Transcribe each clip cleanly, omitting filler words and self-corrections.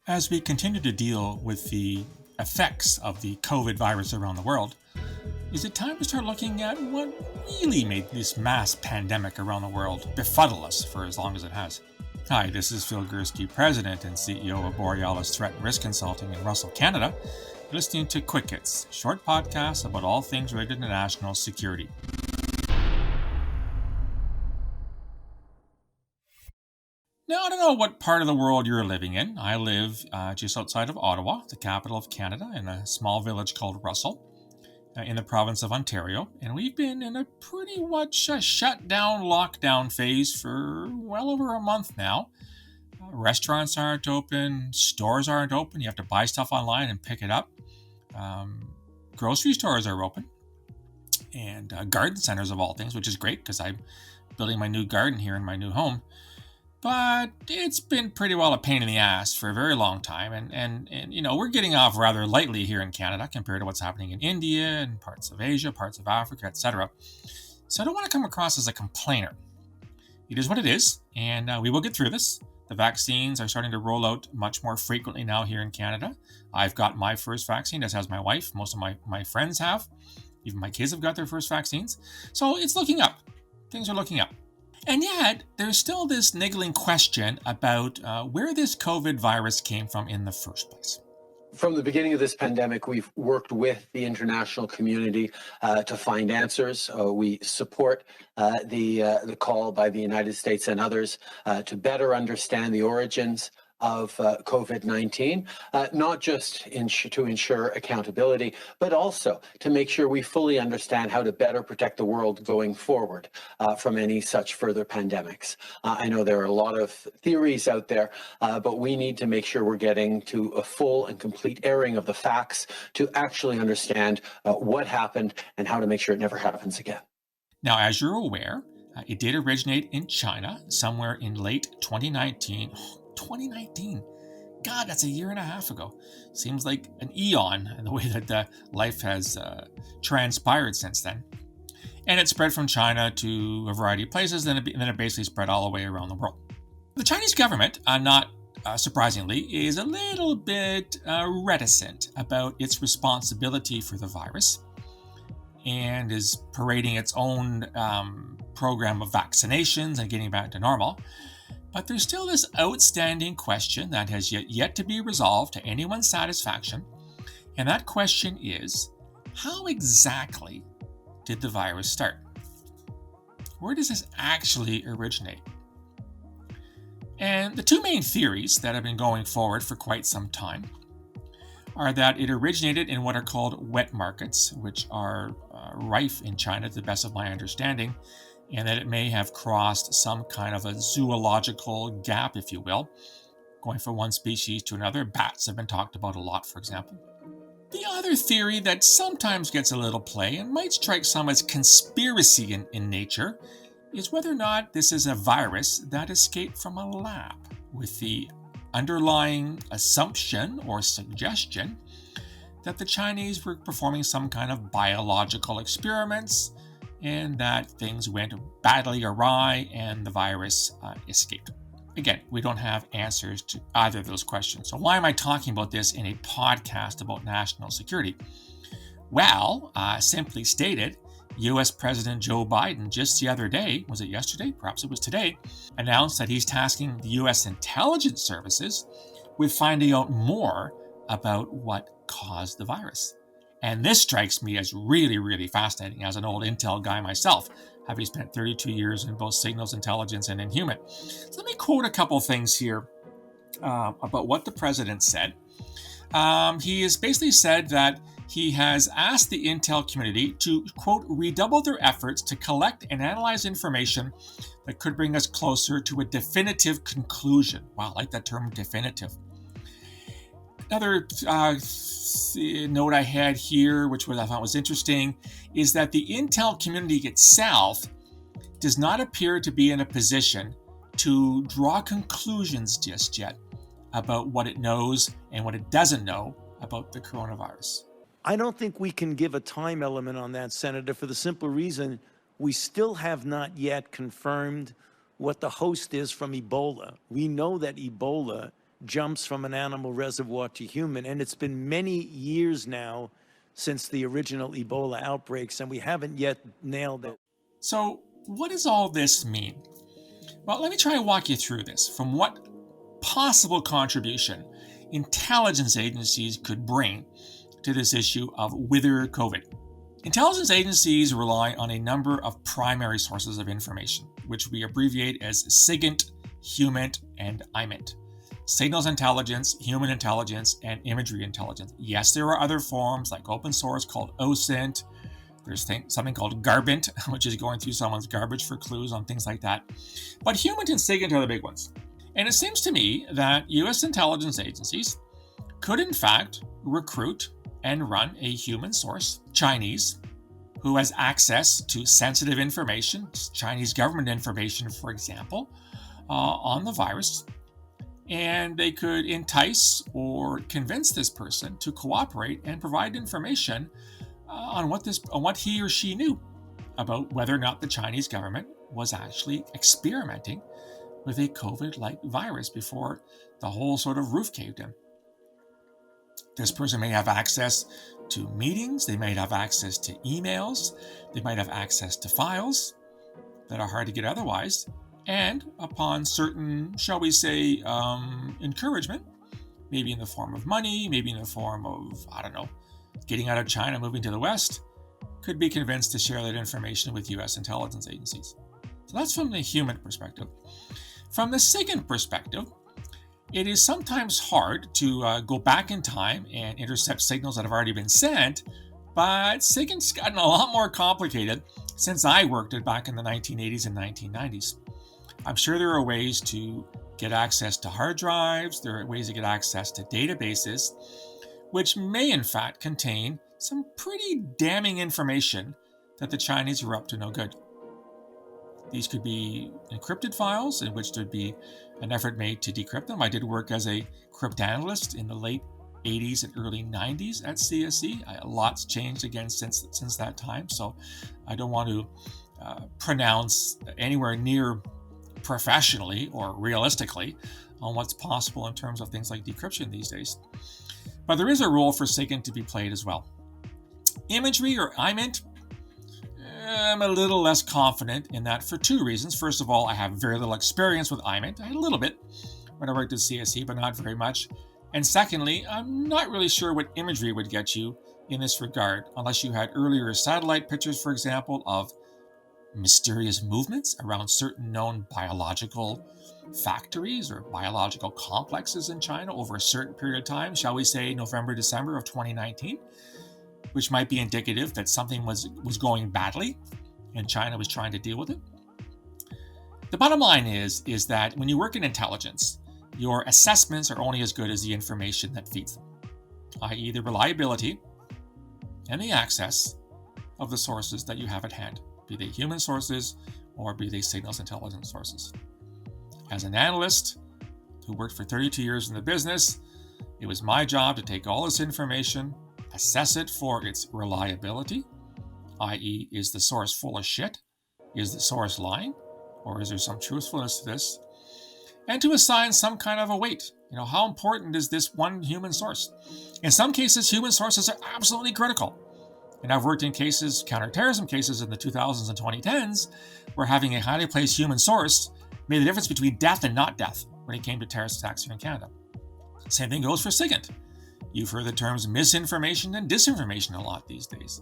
As we continue to deal with the effects of the COVID virus around the world, is it time to start looking at what really made this mass pandemic around the world befuddle us for as long as it has? Hi, this is Phil Gurski, President and CEO of Borealis Threat and Risk Consulting in Russell, Canada. You're listening to Quick Hits, short podcasts about all things related to national security. Now, I don't know what part of the world you're living in. I live just outside of Ottawa, the capital of Canada, in a small village called Russell, in the province of Ontario. And we've been in a pretty much shut-down, lockdown phase for well over a month now. Restaurants aren't open, stores aren't open. You have to buy stuff online and pick it up. Grocery stores are open. And garden centers of all things, which is great because I'm building my new garden here in my new home. But it's been pretty well a pain in the ass for a very long time. And you know, we're getting off rather lightly here in Canada compared to what's happening in India and parts of Asia, parts of Africa, etc. So I don't want to come across as a complainer. It is what it is, and we will get through this. The vaccines are starting to roll out much more frequently now here in Canada. I've got my first vaccine, as has my wife. Most of my friends have. Even my kids have got their first vaccines. So it's looking up. Things are looking up. And yet, there's still this niggling question about where this COVID virus came from in the first place. From the beginning of this pandemic, we've worked with the international community to find answers. We support the call by the United States and others to better understand the origins of COVID-19, not just to ensure accountability, but also to make sure we fully understand how to better protect the world going forward from any such further pandemics. I know there are a lot of theories out there, but we need to make sure we're getting to a full and complete airing of the facts to actually understand what happened and how to make sure it never happens again. Now, as you're aware, it did originate in China somewhere in late 2019. 2019. God, that's a year and a half ago. Seems like an eon in the way that life has transpired since then. And it spread from China to a variety of places, and then it basically spread all the way around the world. The Chinese government, not surprisingly, is a little bit reticent about its responsibility for the virus and is parading its own program of vaccinations and getting back to normal. But there's still this outstanding question that has yet to be resolved to anyone's satisfaction. And that question is, how exactly did the virus start? Where does this actually originate? And the two main theories that have been going forward for quite some time are that it originated in what are called wet markets, which are rife in China to the best of my understanding, and that it may have crossed some kind of a zoological gap, if you will, going from one species to another. Bats have been talked about a lot, for example. The other theory that sometimes gets a little play and might strike some as conspiracy in nature is whether or not this is a virus that escaped from a lab, with the underlying assumption or suggestion that the Chinese were performing some kind of biological experiments and that things went badly awry and the virus escaped. Again, we don't have answers to either of those questions. So why am I talking about this in a podcast about national security? Well, simply stated, U.S. President Joe Biden just the other day, was it yesterday? Perhaps it was today, announced that he's tasking the U.S. intelligence services with finding out more about what caused the virus. And this strikes me as really, really fascinating as an old intel guy myself, having spent 32 years in both signals intelligence and in human. So let me quote a couple things here about what the president said. He has basically said that he has asked the intel community to, quote, redouble their efforts to collect and analyze information that could bring us closer to a definitive conclusion. Wow, I like that term, definitive. Another note I had here, which I thought was interesting, is that the intel community itself does not appear to be in a position to draw conclusions just yet about what it knows and what it doesn't know about the coronavirus. I don't think we can give a time element on that, Senator, for the simple reason we still have not yet confirmed what the host is from Ebola. We know that Ebola jumps from an animal reservoir to human. And it's been many years now since the original Ebola outbreaks, and we haven't yet nailed it. So what does all this mean? Well, let me try to walk you through this from what possible contribution intelligence agencies could bring to this issue of wither COVID. Intelligence agencies rely on a number of primary sources of information, which we abbreviate as SIGINT, HUMINT, and IMINT. Signals intelligence, human intelligence, and imagery intelligence. Yes, there are other forms like open source called OSINT. There's something called GARBINT, which is going through someone's garbage for clues on things like that. But HUMINT and SIGINT are the big ones. And it seems to me that U.S. intelligence agencies could in fact recruit and run a human source, Chinese, who has access to sensitive information, Chinese government information, for example, on the virus. And they could entice or convince this person to cooperate and provide information on what he or she knew about whether or not the Chinese government was actually experimenting with a COVID-like virus before the whole sort of roof caved in. This person may have access to meetings, they might have access to emails, they might have access to files that are hard to get otherwise, and upon certain, shall we say, encouragement, maybe in the form of money, maybe in the form of, getting out of China, moving to the West, could be convinced to share that information with U.S. intelligence agencies. So that's from the human perspective. From the SIGINT perspective, it is sometimes hard to go back in time and intercept signals that have already been sent, but SIGINT's gotten a lot more complicated since I worked it back in the 1980s and 1990s. I'm sure there are ways to get access to hard drives, there are ways to get access to databases, which may in fact contain some pretty damning information that the Chinese are up to no good. These could be encrypted files in which there'd be an effort made to decrypt them. I did work as a cryptanalyst in the late 80s and early 90s at CSIS. A lot's changed again since that time, so I don't want to pronounce anywhere near professionally or realistically on what's possible in terms of things like decryption these days. But there is a role for SIGINT to be played as well. Imagery or IMINT, I'm a little less confident in that for two reasons. First of all, I have very little experience with IMINT. I had a little bit when I worked at CSE, but not very much. And secondly, I'm not really sure what imagery would get you in this regard, unless you had earlier satellite pictures, for example, of mysterious movements around certain known biological factories or biological complexes in China over a certain period of time, shall we say November, December of 2019, which might be indicative that something was going badly and China was trying to deal with it. The bottom line is that when you work in intelligence, your assessments are only as good as the information that feeds them, i.e. the reliability and the access of the sources that you have at hand, be they human sources or be they signals intelligence sources. As an analyst who worked for 32 years in the business, it was my job to take all this information, assess it for its reliability, i.e. is the source full of shit? Is the source lying? Or is there some truthfulness to this? And to assign some kind of a weight. How important is this one human source? In some cases, human sources are absolutely critical. And I've worked in cases, counterterrorism cases in the 2000s and 2010s, where having a highly placed human source made the difference between death and not death when it came to terrorist attacks here in Canada. Same thing goes for SIGINT. You've heard the terms misinformation and disinformation a lot these days.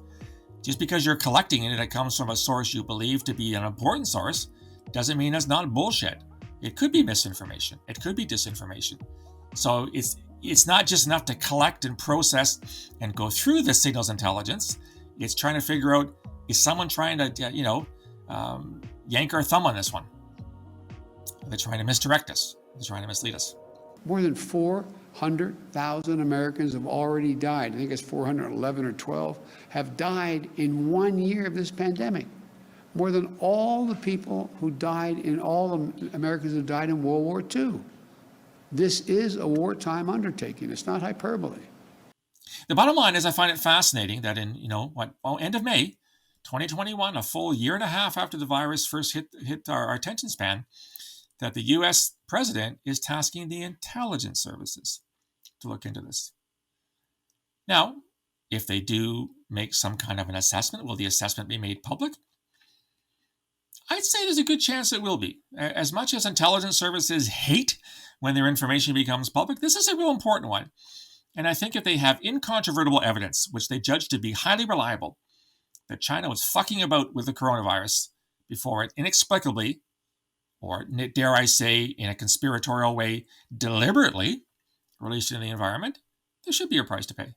Just because you're collecting it and it comes from a source you believe to be an important source, doesn't mean it's not bullshit. It could be misinformation. It could be disinformation. So it's not just enough to collect and process and go through the signals intelligence. It's trying to figure out, is someone trying to, yank our thumb on this one? They're trying to misdirect us. They're trying to mislead us. More than 400,000 Americans have already died. I think it's 411 or 12 have died in 1 year of this pandemic. More than all the people who died in all the Americans who died in World War II. This is a wartime undertaking. It's not hyperbole. The bottom line is I find it fascinating that in, end of May 2021, a full year and a half after the virus first hit our attention span, that the US president is tasking the intelligence services to look into this. Now, if they do make some kind of an assessment, will the assessment be made public? I'd say there's a good chance it will be. As much as intelligence services hate when their information becomes public, this is a real important one. And I think if they have incontrovertible evidence, which they judge to be highly reliable, that China was fucking about with the coronavirus before it inexplicably, or dare I say in a conspiratorial way, deliberately released into the environment, there should be a price to pay.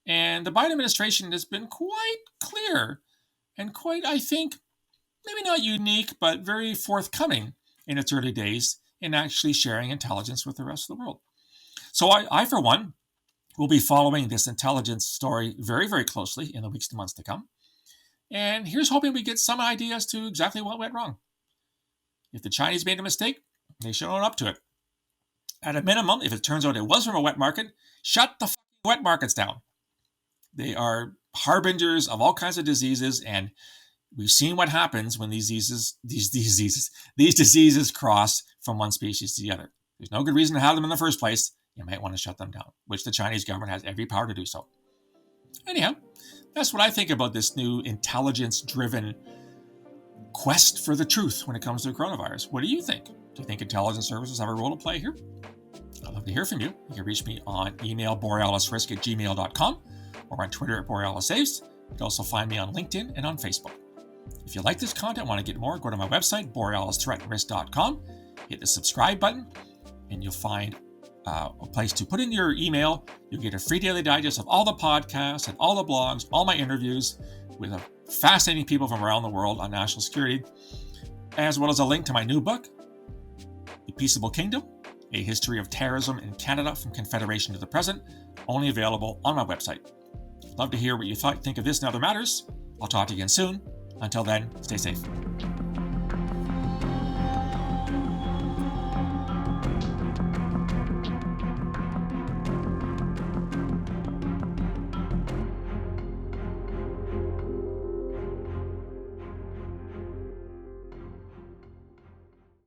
And the Biden administration has been quite clear and quite, I think, maybe not unique, but very forthcoming in its early days in actually sharing intelligence with the rest of the world. So I for one, will be following this intelligence story very, very closely in the weeks and months to come. And here's hoping we get some ideas to exactly what went wrong. If the Chinese made a mistake, they should own up to it. At a minimum, if it turns out it was from a wet market, shut the wet markets down. They are harbingers of all kinds of diseases, and we've seen what happens when these diseases cross from one species to the other. There's no good reason to have them in the first place. You might want to shut them down, which the Chinese government has every power to do so. Anyhow, that's what I think about this new intelligence-driven quest for the truth when it comes to the coronavirus. What do you think? Do you think intelligence services have a role to play here? I'd love to hear from you. You can reach me on email borealisrisk@gmail.com or on Twitter at borealisaves. You can also find me on LinkedIn and on Facebook. If you like this content and want to get more, go to my website, borealisthreatrisk.com, hit the subscribe button, and you'll find a place to put in your email. You'll get a free daily digest of all the podcasts and all the blogs, all my interviews with fascinating people from around the world on national security, as well as a link to my new book, The Peaceable Kingdom, A History of Terrorism in Canada from Confederation to the Present, only available on my website. Love to hear what you think of this and other matters. I'll talk to you again soon. Until then, stay safe.